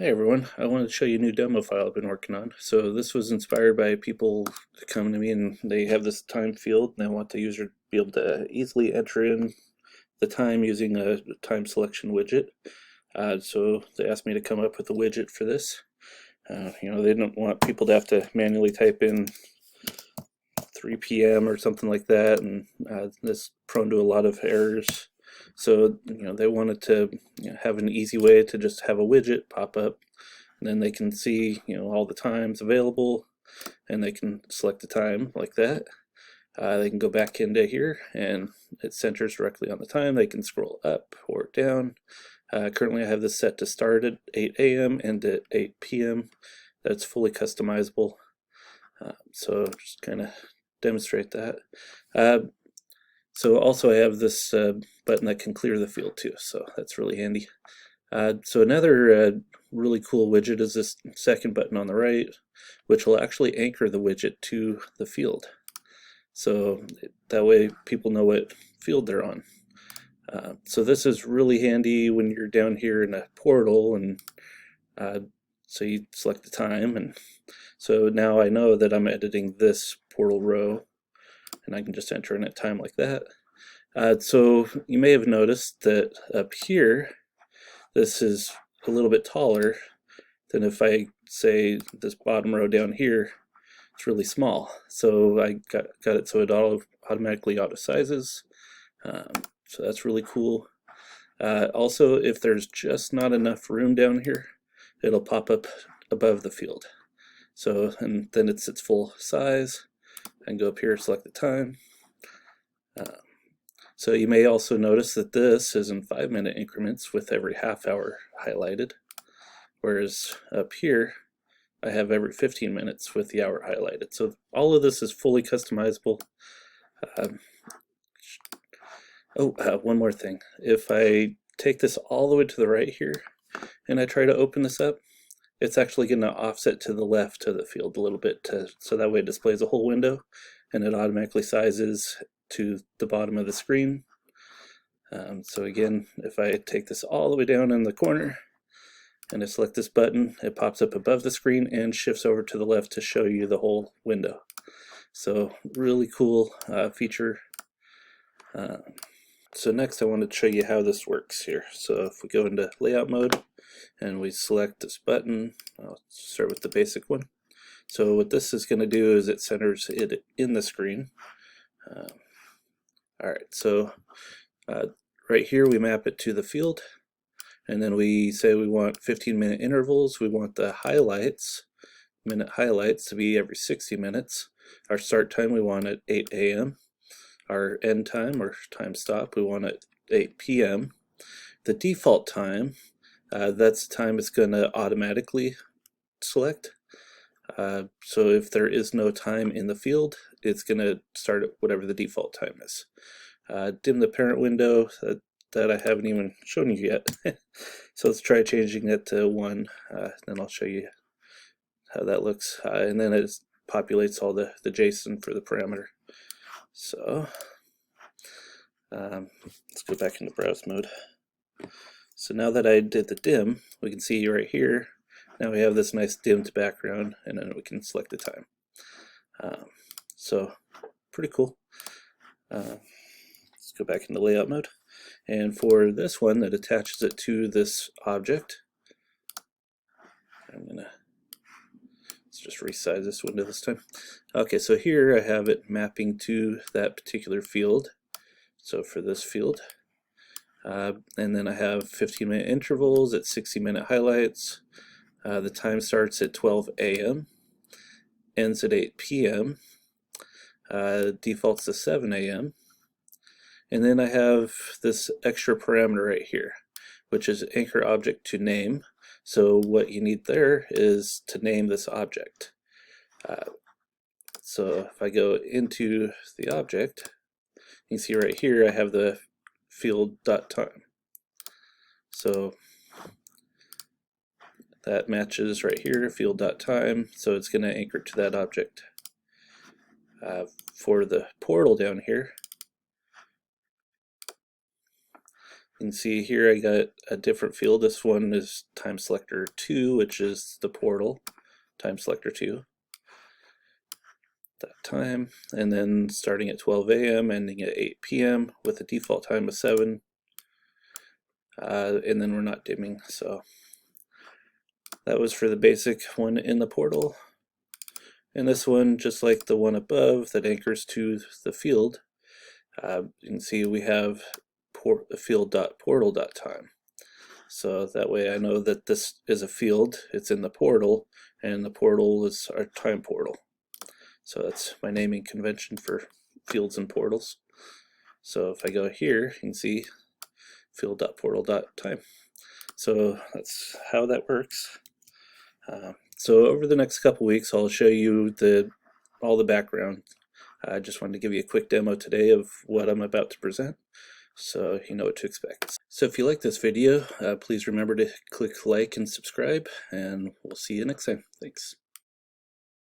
Hey everyone, I wanted to show you a new demo file I've been working on. So this was inspired by people coming to me and they have this time field and they want the user to be able to easily enter in the time using a time selection widget. So they asked me to come up with a widget for this. They didn't want people to have to manually type in 3 p.m. or something like that, and this prone to a lot of errors. So they wanted to have an easy way to just have a widget pop up, and then they can see all the times available, and they can select the time like that. They can go back into here, and it centers directly on the time. They can scroll up or down. Currently, I have this set to start at 8 a.m. and at 8 p.m. That's fully customizable. So just kind of demonstrate that. So also I have this button that can clear the field too, so that's really handy. So another really cool widget is this second button on the right, which will actually anchor the widget to the field. So that way people know what field they're on. So this is really handy when you're down here in a portal, and so you select the time, and so now I know that I'm editing this portal row, and I can just enter in a time like that. So you may have noticed that up here, this is a little bit taller than if I say this bottom row down here, it's really small. So I got it so it automatically auto sizes. So that's really cool. Also, if there's just not enough room down here, it'll pop up above the field. So, and then it's its full size. I can go up here, select the time. So you may also notice that this is in 5-minute increments with every half hour highlighted, whereas up here I have every 15 minutes with the hour highlighted. So all of this is fully customizable. One more thing. If I take this all the way to the right here and I try to open this up, it's actually going to offset to the left of the field a little bit, so that way it displays a whole window and it automatically sizes to the bottom of the screen. So again, if I take this all the way down in the corner and I select this button, it pops up above the screen and shifts over to the left to show you the whole window. So really cool feature. So next I wanted to show you how this works here. So if we go into layout mode and we select this button, I'll start with the basic one. So what this is going to do is it centers it in the screen. Alright, so right here we map it to the field, and then we say we want 15-minute intervals. We want the minute highlights to be every 60 minutes. Our start time we want at 8 a.m. Our end time or time stop we want at 8 p.m. The default time, that's the time it's going to automatically select. So if there is no time in the field, it's going to start at whatever the default time is. Dim the parent window, that I haven't even shown you yet. So let's try changing it to 1, then I'll show you how that looks. And then it populates all the JSON for the parameter. So let's go back into browse mode. So now that I did the dim, we can see right here, now we have this nice dimmed background, and then we can select the time. So pretty cool. Let's go back into layout mode. And for this one that attaches it to this object, let's just resize this window this time. Okay, so here I have it mapping to that particular field. So for this field, and then I have 15-minute intervals at 60-minute highlights. The time starts at 12 a.m., ends at 8 p.m., defaults to 7 a.m., and then I have this extra parameter right here, which is anchor object to name. So what you need there is to name this object. So if I go into the object, you can see right here I have the field.time. So that matches right here, field.time, so it's going to anchor to that object. For the portal down here, You can see here I got a different field. This one is time selector 2, which is the portal, time selector 2, that time, and then starting at 12 a.m., ending at 8 p.m. with a default time of 7, and then we're not dimming. So that was for the basic one in the portal. And this one, just like the one above that anchors to the field, you can see we have field.portal.time. So that way I know that this is a field, it's in the portal, and the portal is our time portal. So that's my naming convention for fields and portals. So if I go here, you can see field.portal.time. So that's how that works. So over the next couple weeks, I'll show you all the background. I just wanted to give you a quick demo today of what I'm about to present, so you know what to expect. So if you like this video, please remember to click like and subscribe, and we'll see you next time. Thanks.